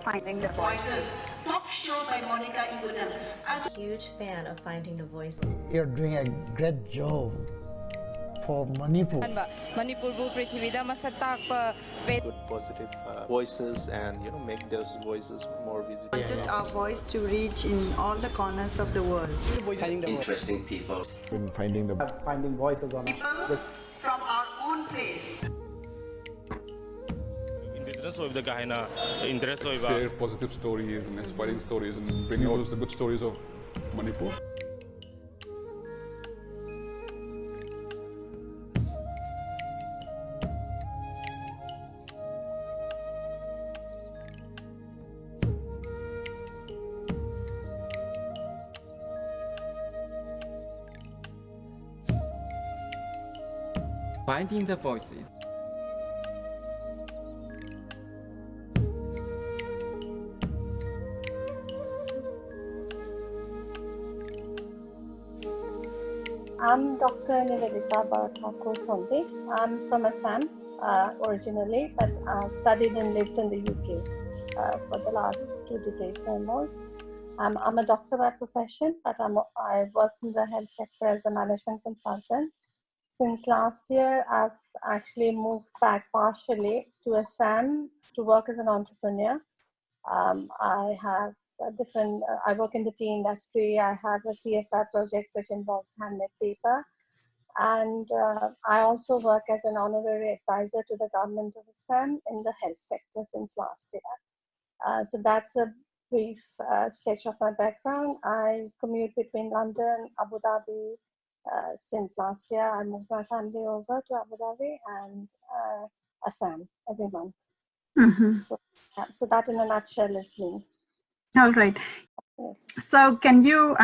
Finding the Voices talk show by Monica Igudan. I'm a huge fan of Finding the Voice. You're doing a great job for Manipur. Good positive voices and make those voices more visible. We wanted our voice to reach in all the corners of the world. Interesting people. Been finding voices on people from our own place. Share positive stories and inspiring stories and bring out the good stories of Manipur. Finding the Voices. I'm Dr. Nivedita Barthakur. I'm from Assam originally, but I've studied and lived in the UK for the last 2 decades almost. I'm a doctor by profession, but I worked in the health sector as a management consultant. Since last year, I've actually moved back partially to Assam to work as an entrepreneur. I have I work in the tea industry. I have a CSR project which involves handmade paper. And I also work as an honorary advisor to the government of Assam in the health sector since last year. So that's a brief sketch of my background. I commute between London, Abu Dhabi. Since last year, I moved my family over to Abu Dhabi and Assam every month. Mm-hmm. So that in a nutshell is me. All right. So can you,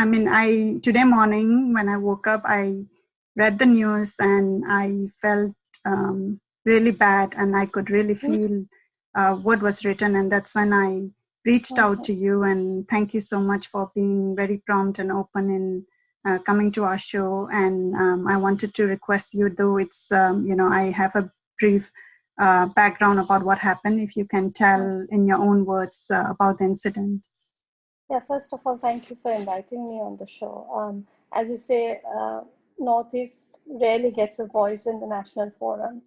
today morning when I woke up, I read the news and I felt really bad and I could really feel what was written. And that's when I reached out to you, and thank you so much for being very prompt and open in coming to our show. And I wanted to request you, though it's, I have a brief background about what happened, if you can tell in your own words about the incident. Yeah, first of all, thank you for inviting me on the show. As you say, Northeast rarely gets a voice in the national forum.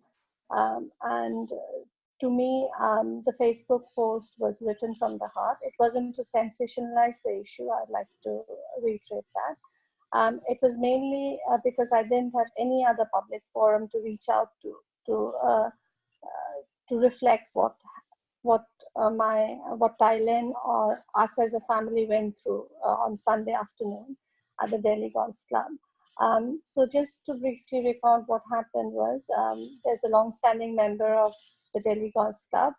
And to me, the Facebook post was written from the heart. It wasn't to sensationalize the issue. I'd like to reiterate that. It was mainly because I didn't have any other public forum to reach out to reflect what Tailin or us as a family went through on Sunday afternoon at the Delhi Golf Club. So just to briefly recount what happened was, there's a long-standing member of the Delhi Golf Club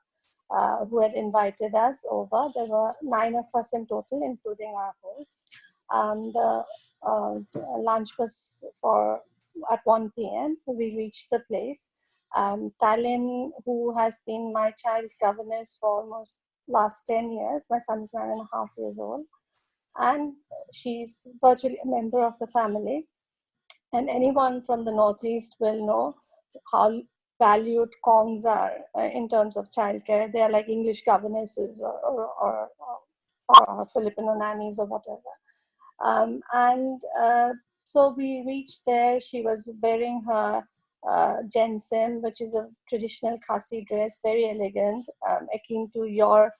who had invited us over. There were 9 of us in total, including our host. The lunch was at 1 p.m. We reached the place. Tailin, who has been my child's governess for almost last 10 years, my son is 9.5 years old, and she's virtually a member of the family. And anyone from the Northeast will know how valued Kongs are in terms of childcare. They are like English governesses or Filipino nannies or whatever. So we reached there. She was wearing her Jainsem, which is a traditional Khasi dress, very elegant, akin to your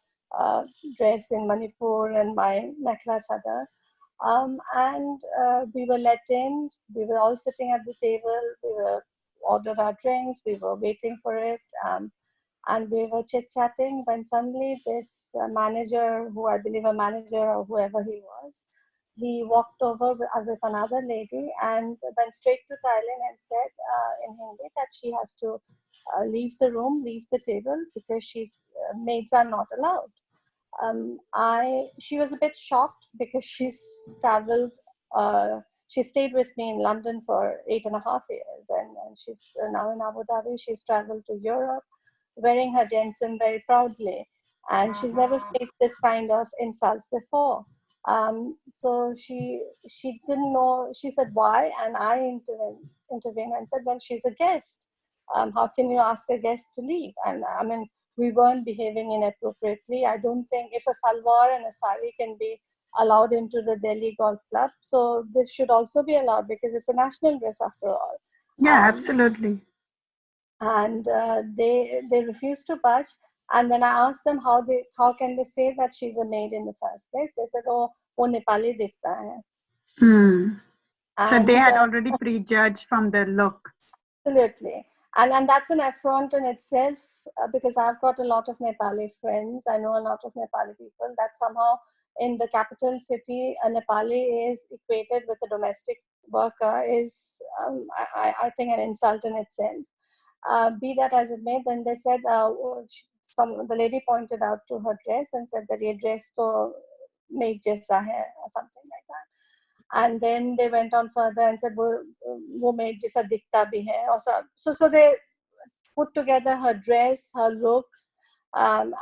dress in Manipur and my Meghalaya chadar. We were let in. We were all sitting at the table. We ordered our drinks. We were waiting for it. And we were chit-chatting when suddenly this manager, who I believe a manager or whoever he was, he walked over with another lady and went straight to Tailin and said in Hindi that she has to leave the room, leave the table, because maids are not allowed. She was a bit shocked because she's traveled. She stayed with me in London for 8.5 years, and she's now in Abu Dhabi. She's traveled to Europe, wearing her Jainsem very proudly, and she's never faced this kind of insults before. So she didn't know. She said why, and I intervened and said, well, she's a guest. How can you ask a guest to leave? And I mean, we weren't behaving inappropriately. I don't think if a salwar and a saree can be allowed into the Delhi Golf Club, so this should also be allowed because it's a national dress after all. Yeah, absolutely. And they refused to budge. And when I asked them how can they say that she's a maid in the first place, they said, "Oh, wo Nepali dikhta hai." So And they had already prejudged from the look. Absolutely. And that's an affront in itself, because I've got a lot of Nepali friends. I know a lot of Nepali people that somehow in the capital city, a Nepali is equated with a domestic worker is, I think, an insult in itself. Be that as it may, then they said, the lady pointed out to her dress and said that ye dress to maid jaisa hai, or something like that. And then they went on further and said, wo maid jaisa dikhta bhi hai. So they put together her dress, her looks, and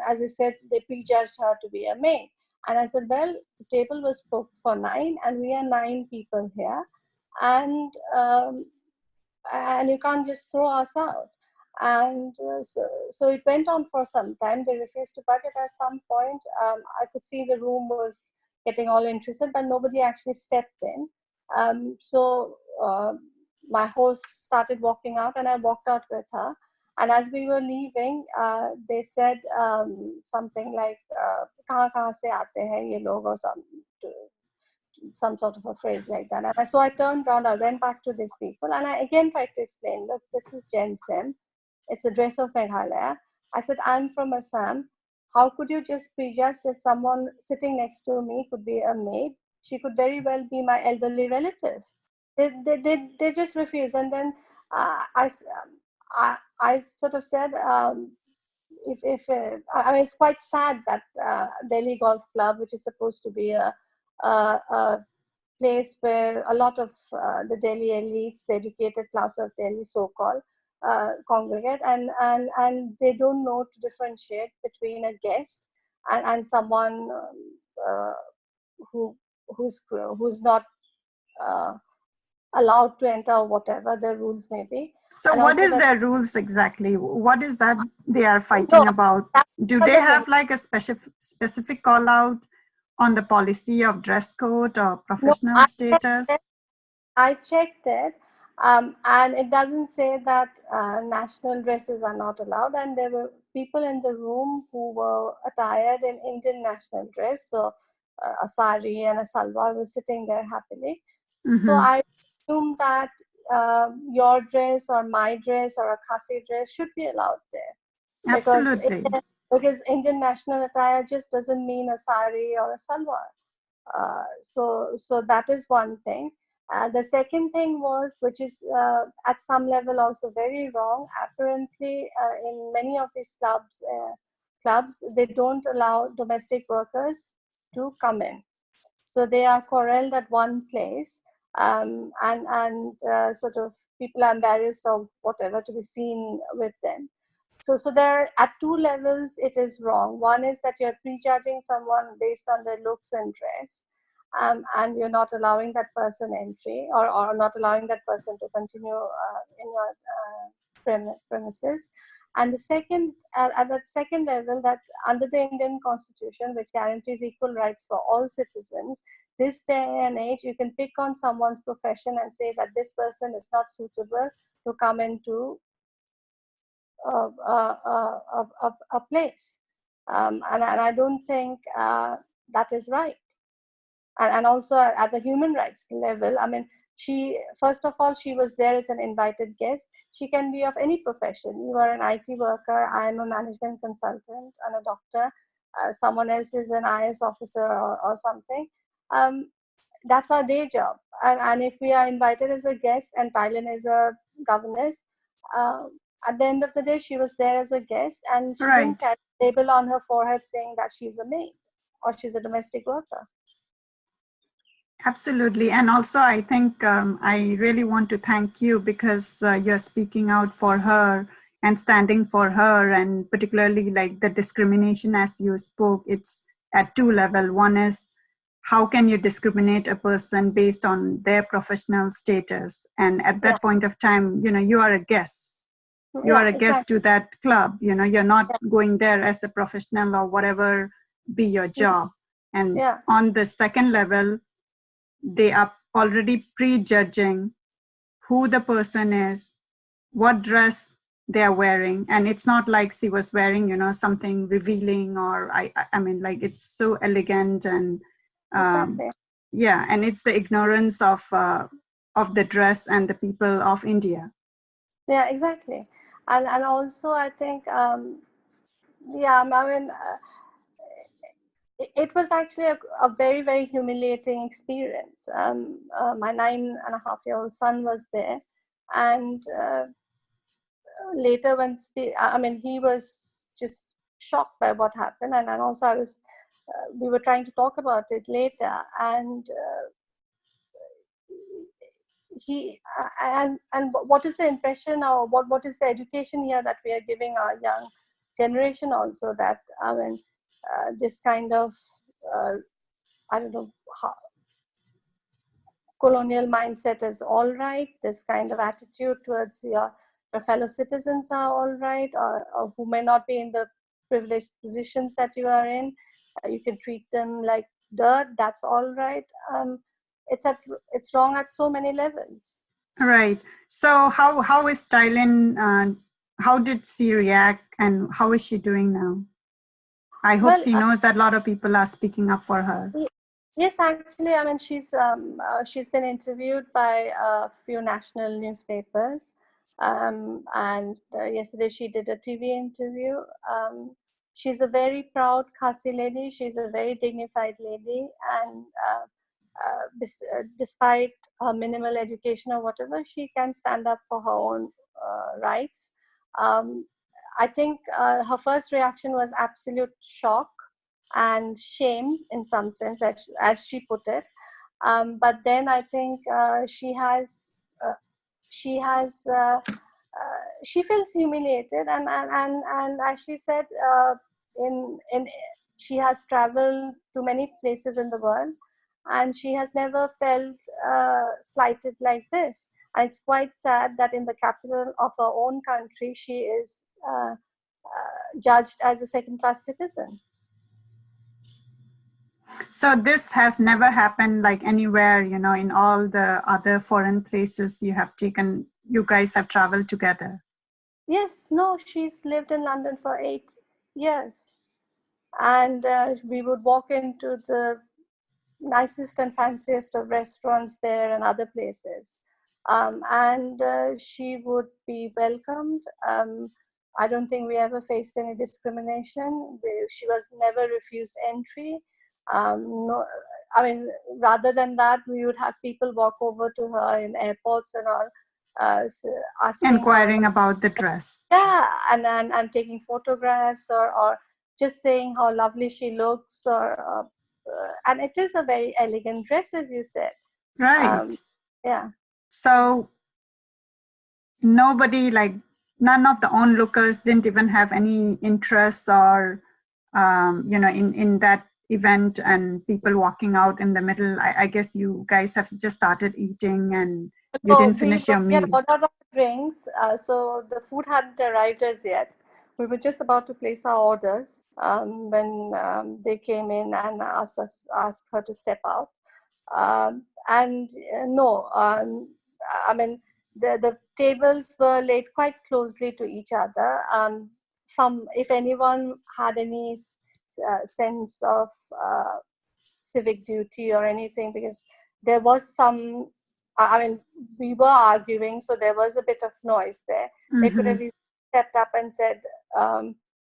as you said, they prejudged her to be a maid. And I said, well, the table was booked for 9, and we are 9 people here, and you can't just throw us out. And so it went on for some time. They refused to budget. At some point, I could see the room was getting all interested, but nobody actually stepped in. So my host started walking out, and I walked out with her. And as we were leaving, they said something like, "Kahan se aate hai ye log," or some sort of a phrase like that. And so I turned around, I went back to these people, and I again tried to explain, look, this is Jainsem. It's a dress of Meghalaya. I said, I'm from Assam. How could you just prejudge that someone sitting next to me could be a maid? She could very well be my elderly relative. They just refused. And then I sort of said, I mean, it's quite sad that Delhi Golf Club, which is supposed to be a place where a lot of the Delhi elites, the educated class of Delhi, so-called, congregate, and they don't know to differentiate between a guest and someone who's not allowed to enter, whatever the rules may be. So and what is that, their rules exactly? What is that they are fighting about? Do they have like a specific call out on the policy of dress code or professional status? I checked it, and it doesn't say that national dresses are not allowed. And there were people in the room who were attired in Indian national dress. So a saree and a salwar was sitting there happily. So I assume that your dress or my dress or a Khasi dress should be allowed there. Absolutely. Because Indian national attire just doesn't mean a saree or a salwar. So that is one thing. The second thing was, which is at some level also very wrong, apparently in many of these clubs, they don't allow domestic workers to come in. So they are corralled at one place, and sort of people are embarrassed or whatever to be seen with them. So there at 2 levels it is wrong. One is that you're prejudging someone based on their looks and dress, and you're not allowing that person entry, or not allowing that person to continue in your premises. And the second, at that second level, that under the Indian Constitution, which guarantees equal rights for all citizens, this day and age, you can pick on someone's profession and say that this person is not suitable to come into a place. And I don't think that is right. And also at the human rights level, I mean, first of all, she was there as an invited guest. She can be of any profession. You are an IT worker, I am a management consultant and a doctor, someone else is an IS officer or something. That's our day job. And if we are invited as a guest, and Tailin is a governess, at the end of the day, she was there as a guest, and she didn't carry a label on her forehead saying that she's a maid or she's a domestic worker. Absolutely. And also, I think I really want to thank you because you're speaking out for her and standing for her, and particularly like the discrimination as you spoke, it's at 2 levels. One is how can you discriminate a person based on their professional status? And at that point of time, you are a guest. You are a guest to that club. You're not going there as a professional or whatever be your job. And on the second level, they are already prejudging who the person is, what dress they're wearing. And it's not like she was wearing, something revealing, or I mean, like, it's so elegant and and it's the ignorance of the dress and the people of India. Yeah, exactly. And also I think, I mean, it was actually a very, very humiliating experience. My 9.5-year-old son was there, and later when he was just shocked by what happened, and also we were trying to talk about it later, and what is the impression, or what is the education here that we are giving our young generation also, that this kind of I don't know, colonial mindset is all right, this kind of attitude towards your fellow citizens are all right, or who may not be in the privileged positions that you are in, you can treat them like dirt, that's all right. It's wrong at so many levels. Right. So how is Tailin, how did she react, and how is she doing now? I hope she knows that a lot of people are speaking up for her. Yes, actually, I mean, she's been interviewed by a few national newspapers, and yesterday she did a TV interview. She's a very proud Khasi lady. She's a very dignified lady, and despite her minimal education or whatever, she can stand up for her own rights. I think her first reaction was absolute shock and shame, in some sense, as she put it. But then I think she feels humiliated, and as she said, she has traveled to many places in the world, and she has never felt slighted like this. And it's quite sad that in the capital of her own country, she is judged as a second-class citizen. So this has never happened like anywhere, in all the other foreign places you guys have traveled together? Yes, no, she's lived in London for 8 years. And we would walk into the nicest and fanciest of restaurants there and other places. And she would be welcomed. I don't think we ever faced any discrimination. She was never refused entry. No, I mean, rather than that, we would have people walk over to her in airports and all, inquiring about the dress. Yeah, and taking photographs, or just saying how lovely she looks, or and it is a very elegant dress, as you said. Right. Yeah. So nobody, like none of the onlookers didn't even have any interest or, in that event, and people walking out in the middle. I guess you guys have just started eating and you didn't finish your meal. We had ordered drinks, so the food hadn't arrived as yet. We were just about to place our orders when they came in and asked her to step out. I mean, the tables were laid quite closely to each other. If anyone had any sense of civic duty or anything, because there was some, I mean, we were arguing, so there was a bit of noise there. Mm-hmm. They could have stepped up and said,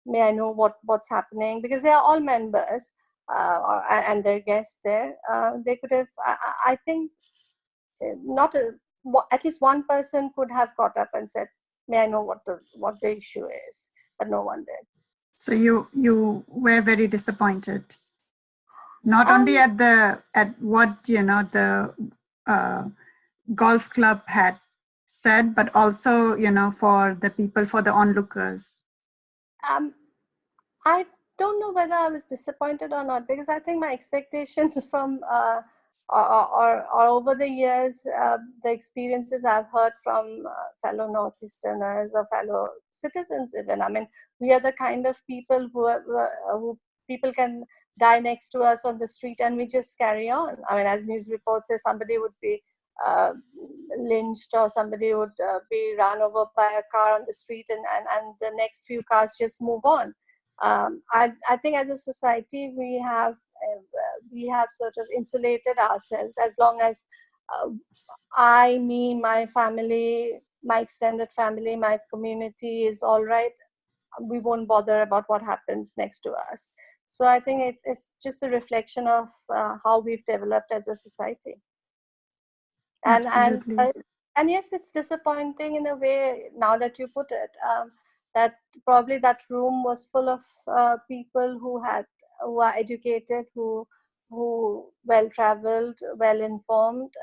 may I know what's happening? Because they are all members and their guests there. They could have, I think, at least one person could have got up and said, may I know what the issue is? But no one did. So you were very disappointed. Not only at what the golf club had said, but also for the people, for the onlookers. don't know whether I was disappointed or not, because I think my expectations from or over the years, the experiences I've heard from fellow Northeasterners or fellow citizens even. I mean, we are the kind of people who people can die next to us on the street and we just carry on. I mean, as news reports say, somebody would be lynched or somebody would be run over by a car on the street, and the next few cars just move on. I think as a society we have sort of insulated ourselves. As long as my family, my extended family, my community is all right, we won't bother about what happens next to us. So I think it's just a reflection of how we've developed as a society. And yes, it's disappointing in a way, now that you put it, that probably that room was full of people who are educated, who well-traveled, well-informed,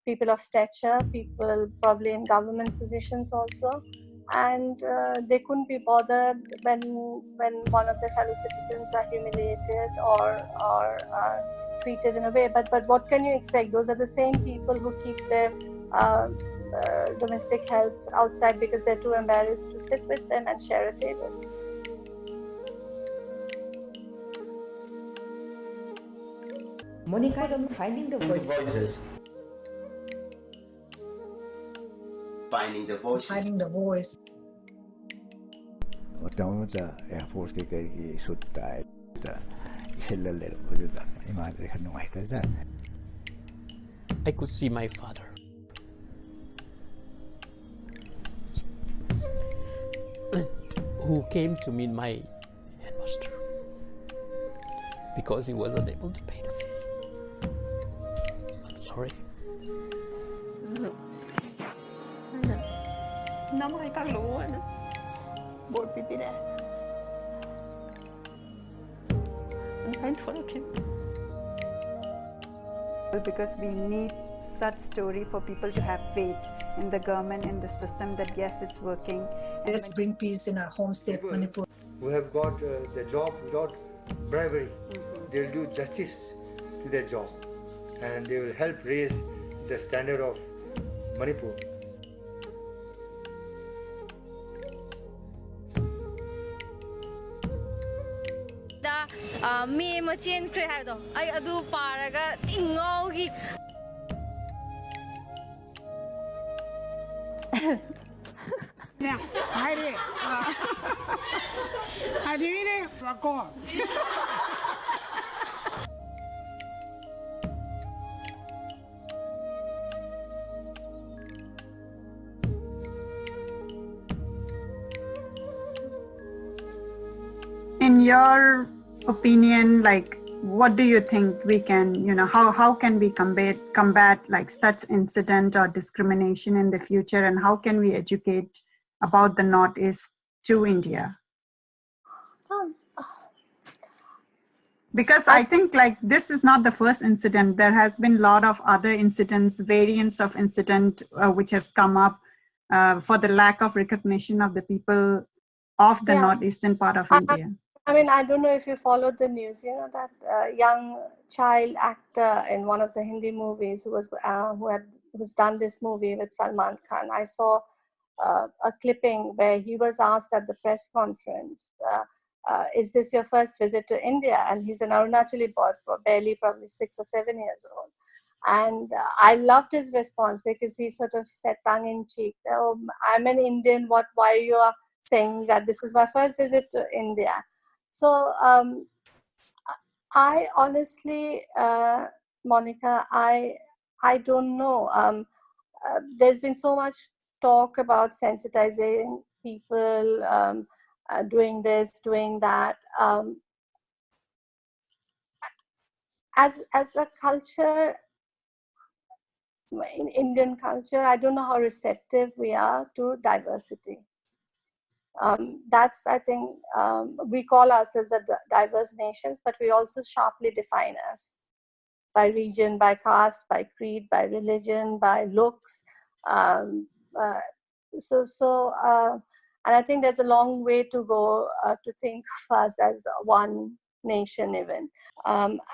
people of stature, people probably in government positions also, and they couldn't be bothered when one of their fellow citizens are humiliated or treated in a way. But what can you expect? Those are the same people who keep their domestic helps outside because they're too embarrassed to sit with them and share a table. Monica, Finding the Voices. Finding the Voices. Finding the Voice. Air Force ki sutta I could see my father. Who came to meet my headmaster because he was unable to pay the fee. I'm sorry. Because we need such story for people to have faith in the government, in the system, that yes, it's working. Let's bring peace in our home state, Manipur. Who have got the job without bribery, they'll do justice to their job, and they will help raise the standard of Manipur. Me machine creado. I adu paraga tingogi. Yeah, I did. Wako. In your opinion, like, what do you think we can, how can we combat like such incident or discrimination in the future, and how can we educate about the Northeast to India? Because I think like this is not the first incident. There has been a lot of other incidents, variants of incident which has come up for the lack of recognition of the people of the northeastern part of India. I mean, I don't know if you followed the news. You know that young child actor in one of the Hindi movies who's done this movie with Salman Khan. I saw a clipping where he was asked at the press conference, "Is this your first visit to India?" And he's an Arunachali boy, probably 6 or 7 years old. And I loved his response because he sort of said tongue in cheek, "Oh, I'm an Indian. Why you are saying that this is my first visit to India?" So I honestly, Monica, I don't know. There's been so much talk about sensitizing people, doing this, doing that. As a culture, in Indian culture, I don't know how receptive we are to diversity. That's, I think, we call ourselves a diverse nations, but we also sharply define us by region, by caste, by creed, by religion, by looks. And I think there's a long way to go to think of us as one nation even.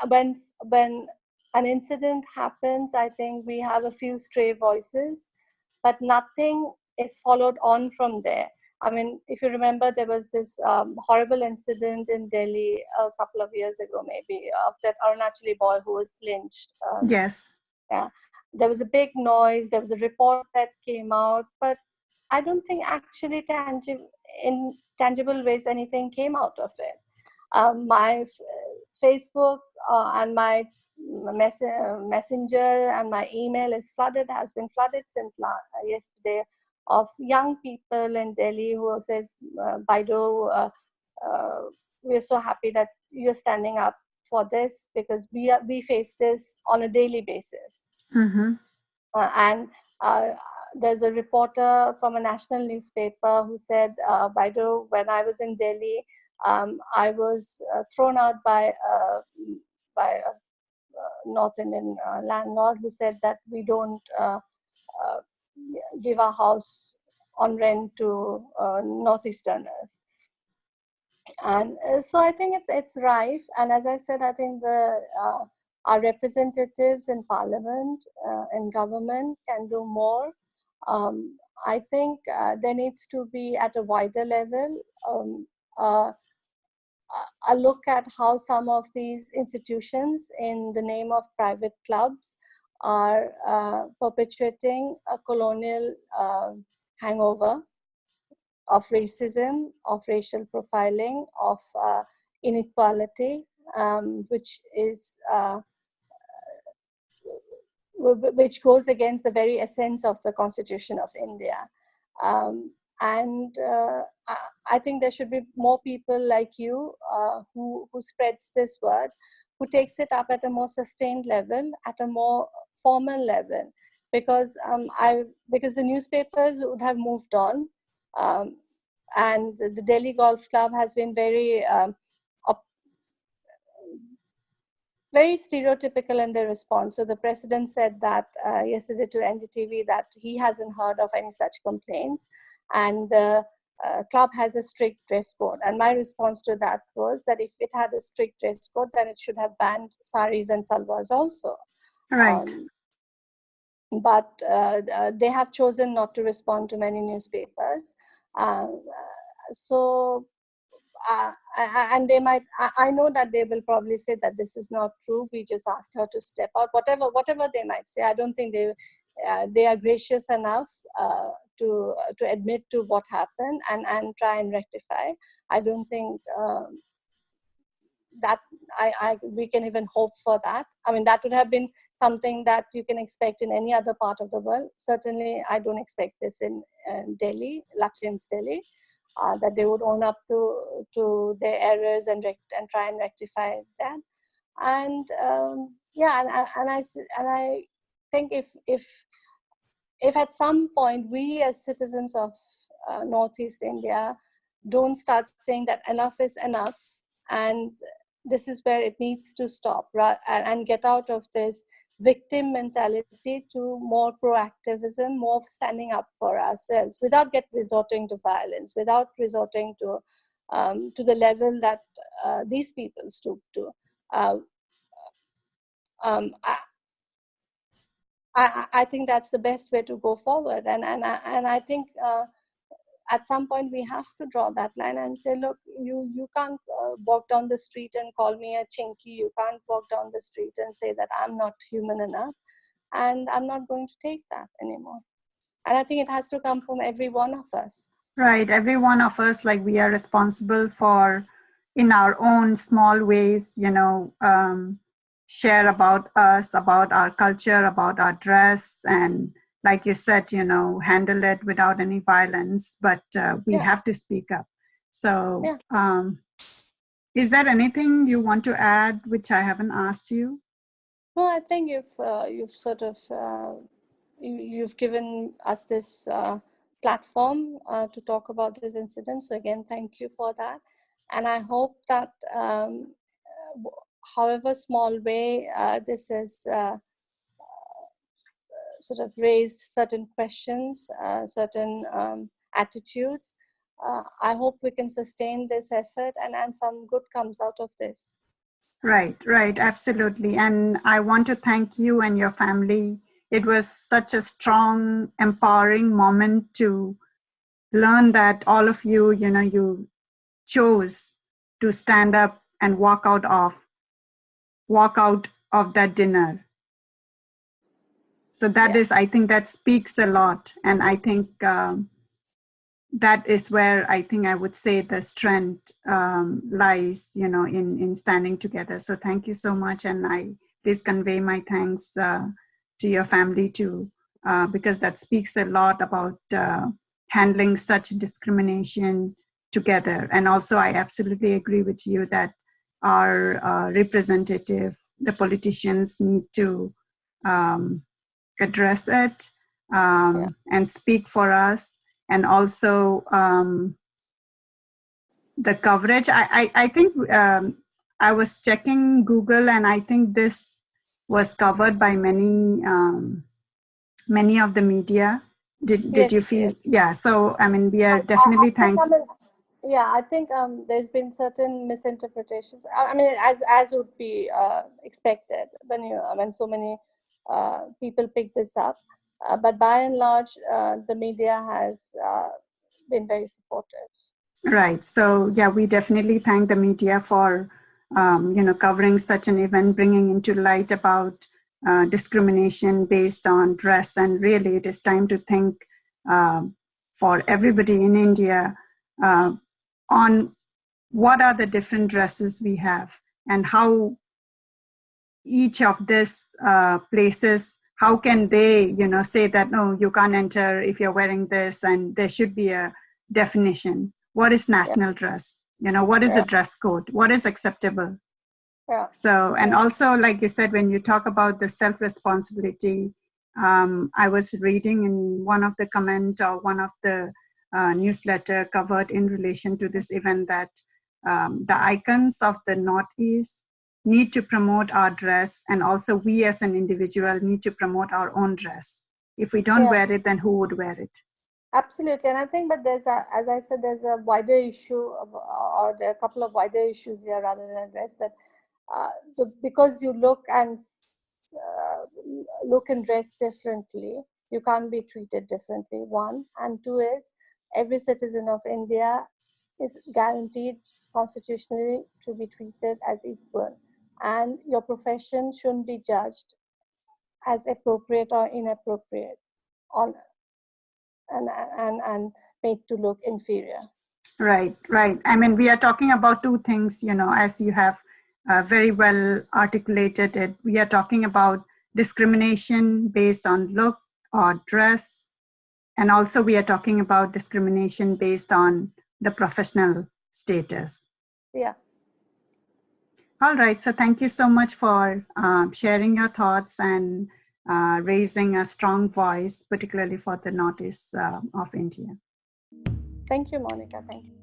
When an incident happens, I think we have a few stray voices, but nothing is followed on from there. I mean, if you remember, there was this horrible incident in Delhi a couple of years ago, maybe, of that Arunachali boy who was lynched. Yes. Yeah. There was a big noise, there was a report that came out, but I don't think actually in tangible ways anything came out of it. My Facebook and my messenger and my email has been flooded since yesterday, of young people in Delhi who says, Baido, we're so happy that you're standing up for this, because we face this on a daily basis. Mm-hmm. And there's a reporter from a national newspaper who said, Baido, when I was in Delhi, I was thrown out by a North Indian landlord who said that we don't give our house on rent to Northeasterners. And so I think it's rife. And as I said, I think our representatives in parliament, in government can do more. I think there needs to be, at a wider level, a look at how some of these institutions in the name of private clubs are perpetuating a colonial hangover of racism, of racial profiling, of inequality, which goes against the very essence of the Constitution of India. And I think there should be more people like you who spreads this word, who takes it up at a more sustained level, at a more formal level, because the newspapers would have moved on, and the Delhi Golf Club has been very stereotypical in their response. So the president said that yesterday to NDTV that he hasn't heard of any such complaints, and the club has a strict dress code. And my response to that was that if it had a strict dress code, then it should have banned saris and salwars also. Right. But they have chosen not to respond to many newspapers. And they might, I know that they will probably say that this is not true, we just asked her to step out, whatever they might say. I don't think they are gracious enough to admit to what happened and try and rectify. I don't think that we can even hope for that. I mean, that would have been something that you can expect in any other part of the world. Certainly, I don't expect this in Delhi, Lachin's Delhi. That they would own up to their errors and try and rectify that. And I think if at some point we as citizens of Northeast India don't start saying that enough is enough, and this is where it needs to stop, and get out of this victim mentality to more proactivism, more standing up for ourselves, without resorting to violence, without resorting to the level that these people stoop to. I think that's the best way to go forward, and I think at some point we have to draw that line and say, look, you can't walk down the street and call me a chinky. You can't walk down the street and say that I'm not human enough, and I'm not going to take that anymore. And I think it has to come from every one of us. Right, every one of us, like, we are responsible for, in our own small ways, share about us, about our culture, about our dress, and like you said, handle it without any violence, but we have to speak up. So is there anything you want to add which I haven't asked you? No, I think you've sort of you've given us this platform to talk about this incident. So again, thank you for that. And I hope that however small way this is sort of raised certain questions, certain attitudes, I hope we can sustain this effort and some good comes out of this. Right, absolutely. And I want to thank you and your family. It was such a strong, empowering moment to learn that all of you, you chose to stand up and walk out of that dinner. So that is, I think that speaks a lot. And I think that is where I think I would say the strength lies, in standing together. So thank you so much. And I please convey my thanks to your family too, because that speaks a lot about handling such discrimination together. And also I absolutely agree with you that our representative, the politicians need to address it and speak for us. And also the coverage. I think I was checking Google, and I think this was covered by many of the media. Did you feel? Yes. Yeah. So I mean, we are definitely thankful. I think there's been certain misinterpretations. I mean, as would be expected when so many people pick this up. But by and large, the media has been very supportive. Right. So yeah, we definitely thank the media for covering such an event, bringing into light about discrimination based on dress. And really, it is time to think for everybody in India on what are the different dresses we have and how each of these places, how can they, say that, no, you can't enter if you're wearing this, and there should be a definition. What is national dress? What is the dress code? What is acceptable? So, and also, like you said, when you talk about the self-responsibility, I was reading in one of the comment or one of the newsletter covered in relation to this event that the icons of the Northeast need to promote our dress, and also we as an individual need to promote our own dress. If we don't wear it, then who would wear it? Absolutely. And I think, but as I said, there's a wider issue or there are a couple of wider issues here rather than address that because you look and dress differently, you can't be treated differently, one. And two is, every citizen of India is guaranteed constitutionally to be treated as equal. And your profession shouldn't be judged as appropriate or inappropriate and made to look inferior. Right. I mean, we are talking about two things, as you have very well articulated it. We are talking about discrimination based on look or dress. And also we are talking about discrimination based on the professional status. Yeah. All right. So thank you so much for sharing your thoughts and raising a strong voice, particularly for the Northeast of India. Thank you, Monica. Thank you.